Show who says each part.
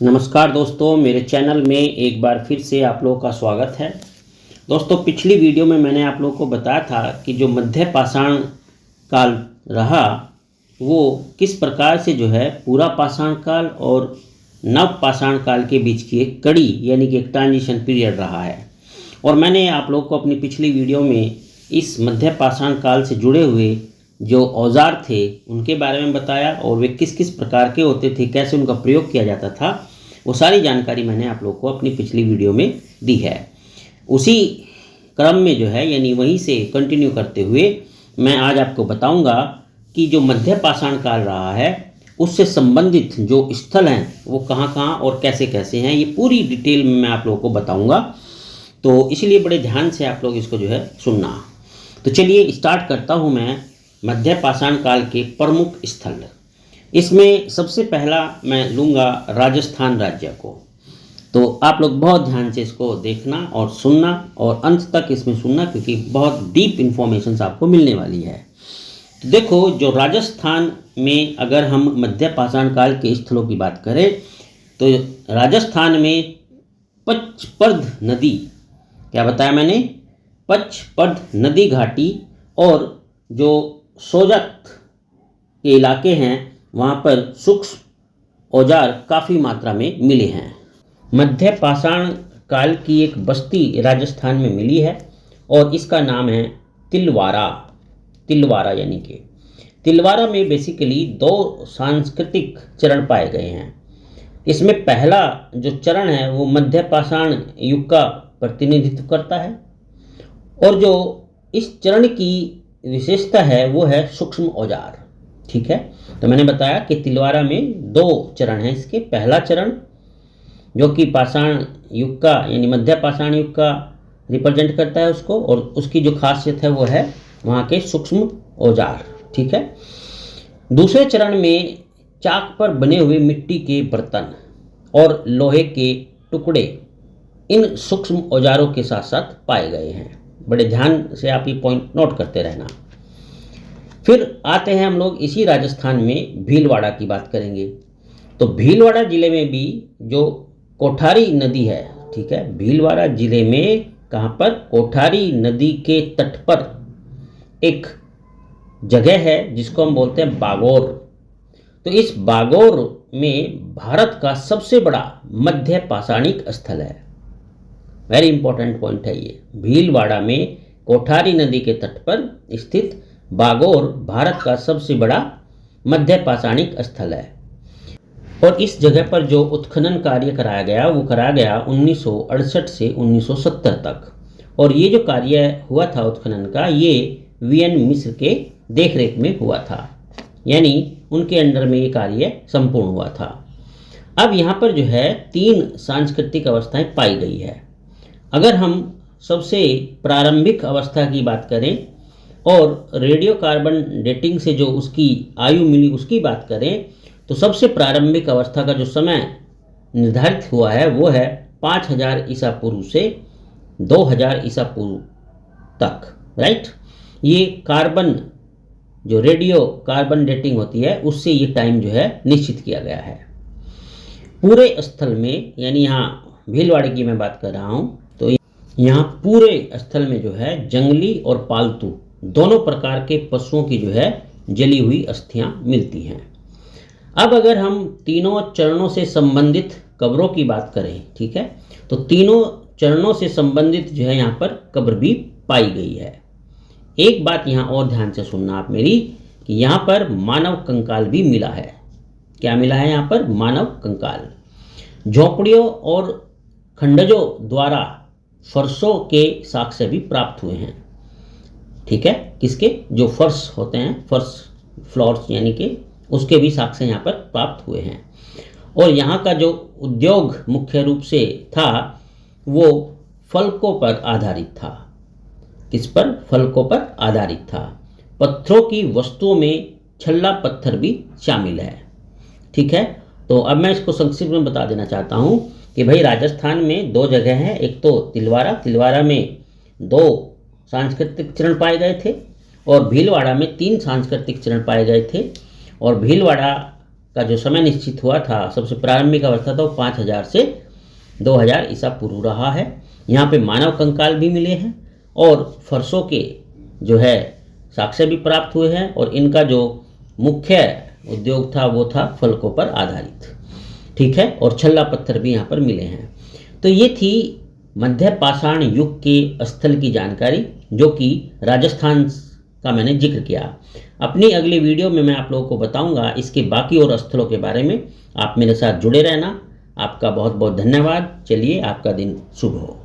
Speaker 1: नमस्कार दोस्तों, मेरे चैनल में एक बार फिर से आप लोगों का स्वागत है। दोस्तों, पिछली वीडियो में मैंने आप लोगों को बताया था कि जो मध्य पाषाण काल रहा वो किस प्रकार से जो है पूरा पाषाण काल और नव पाषाण काल के बीच की एक कड़ी यानी कि एक ट्रांजिशन पीरियड रहा है। और मैंने आप लोगों को अपनी पिछली वीडियो में इस मध्य पाषाण काल से जुड़े हुए जो औजार थे उनके बारे में बताया और वे किस किस प्रकार के होते थे, कैसे उनका प्रयोग किया जाता था, वो सारी जानकारी मैंने आप लोगों को अपनी पिछली वीडियो में दी है। उसी क्रम में जो है यानी वहीं से कंटिन्यू करते हुए मैं आज आपको बताऊंगा कि जो मध्य पाषाण काल रहा है उससे संबंधित जो स्थल हैं वो कहाँ कहाँ और कैसे कैसे हैं, ये पूरी डिटेल में मैं आप लोगों को बताऊंगा। तो इसलिए बड़े ध्यान से आप लोग इसको जो है सुनना। तो चलिए स्टार्ट करता हूँ मैं मध्य पाषाण काल के प्रमुख स्थल। इसमें सबसे पहला मैं लूँगा राजस्थान राज्य को। तो आप लोग बहुत ध्यान से इसको देखना और सुनना और अंत तक इसमें सुनना, क्योंकि बहुत डीप इन्फॉर्मेशन आपको मिलने वाली है। तो देखो, जो राजस्थान में अगर हम मध्य पाषाण काल के स्थलों की बात करें तो राजस्थान में पचपर्ध नदी, क्या बताया मैंने, पचपर्ध नदी घाटी और जो सोजत के इलाके हैं वहाँ पर सूक्ष्म औजार काफ़ी मात्रा में मिले हैं। मध्य पाषाण काल की एक बस्ती राजस्थान में मिली है और इसका नाम है तिलवारा। तिलवारा यानी कि तिलवारा में बेसिकली दो सांस्कृतिक चरण पाए गए हैं। इसमें पहला जो चरण है वो मध्य पाषाण युग का प्रतिनिधित्व करता है और जो इस चरण की विशेषता है वो है सूक्ष्म औजार। ठीक है, तो मैंने बताया कि तिलवारा में दो चरण हैं इसके। पहला चरण जो कि पाषाण युग का यानी मध्य पाषाण युग का रिप्रेजेंट करता है उसको, और उसकी जो खासियत है वो है वहाँ के सूक्ष्म औजार। ठीक है, दूसरे चरण में चाक पर बने हुए मिट्टी के बर्तन और लोहे के टुकड़े इन सूक्ष्म औजारों के साथ साथ पाए गए हैं। बड़े ध्यान से आप ये पॉइंट नोट करते रहना। फिर आते हैं हम लोग इसी राजस्थान में भीलवाड़ा की बात करेंगे। तो भीलवाड़ा जिले में भी जो कोठारी नदी है, ठीक है, भीलवाड़ा जिले में कहाँ पर, कोठारी नदी के तट पर एक जगह है जिसको हम बोलते हैं बागोर। तो इस बागोर में भारत का सबसे बड़ा मध्य पाषाणिक स्थल है। वेरी इंपॉर्टेंट पॉइंट है ये। भीलवाड़ा में कोठारी नदी के तट पर स्थित बागोर भारत का सबसे बड़ा मध्य पाषाणिक स्थल है। और इस जगह पर जो उत्खनन कार्य कराया गया वो कराया गया 1968 से 1970 तक। और ये जो कार्य हुआ था उत्खनन का, ये वीएन मिश्र के देखरेख में हुआ था, यानी उनके अंडर में ये कार्य संपूर्ण हुआ था। अब यहाँ पर जो है 3 सांस्कृतिक अवस्थाएं पाई गई है। अगर हम सबसे प्रारंभिक अवस्था की बात करें और रेडियो कार्बन डेटिंग से जो उसकी आयु मिली उसकी बात करें, तो सबसे प्रारंभिक अवस्था का जो समय निर्धारित हुआ है वो है 5000 ईसा पूर्व से 2000 ईसा पूर्व तक। राइट, ये कार्बन जो रेडियो कार्बन डेटिंग होती है उससे ये टाइम जो है निश्चित किया गया है। पूरे स्थल में, यानी यहाँ भीलवाड़े की मैं बात कर रहा हूँ, तो यहाँ पूरे स्थल में जो है जंगली और पालतू दोनों प्रकार के पशुओं की जो है जली हुई अस्थियां मिलती हैं। अब अगर हम तीनों चरणों से संबंधित कब्रों की बात करें, ठीक है, तो तीनों चरणों से संबंधित जो है यहाँ पर कब्र भी पाई गई है। एक बात यहाँ और ध्यान से सुनना आप मेरी, कि यहाँ पर मानव कंकाल भी मिला है। क्या मिला है यहाँ पर? मानव कंकाल। झोपड़ियों और खंडजों द्वारा फर्शों के साक्ष्य भी प्राप्त हुए हैं। ठीक है, किसके? जो फर्श होते हैं, फर्श फ्लोर्स यानी कि उसके भी साक्ष्य यहाँ पर प्राप्त हुए हैं। और यहाँ का जो उद्योग मुख्य रूप से था वो फलकों पर आधारित था। किस पर? फलकों पर आधारित था। पत्थरों की वस्तुओं में छल्ला पत्थर भी शामिल है। ठीक है, तो अब मैं इसको संक्षिप्त में बता देना चाहता हूँ कि भाई राजस्थान में 2 जगह हैं। एक तो तिलवारा में 2 सांस्कृतिक चरण पाए गए थे और भीलवाड़ा में 3 सांस्कृतिक चरण पाए गए थे। और भीलवाड़ा का जो समय निश्चित हुआ था, सबसे प्रारंभिक अवस्था था, वो 5000 से 2000 ईसा पूर्व रहा है। यहाँ पे मानव कंकाल भी मिले हैं और फरसों के जो है साक्ष्य भी प्राप्त हुए हैं, और इनका जो मुख्य उद्योग था वो था फलकों पर आधारित, ठीक है। और छल्ला पत्थर भी यहाँ पर मिले हैं। तो ये थी मध्य पाषाण युग के स्थल की जानकारी, जो कि राजस्थान का मैंने जिक्र किया। अपनी अगली वीडियो में मैं आप लोगों को बताऊंगा इसके बाकी और स्थलों के बारे में। आप मेरे साथ जुड़े रहना। आपका बहुत बहुत धन्यवाद। चलिए, आपका दिन शुभ हो।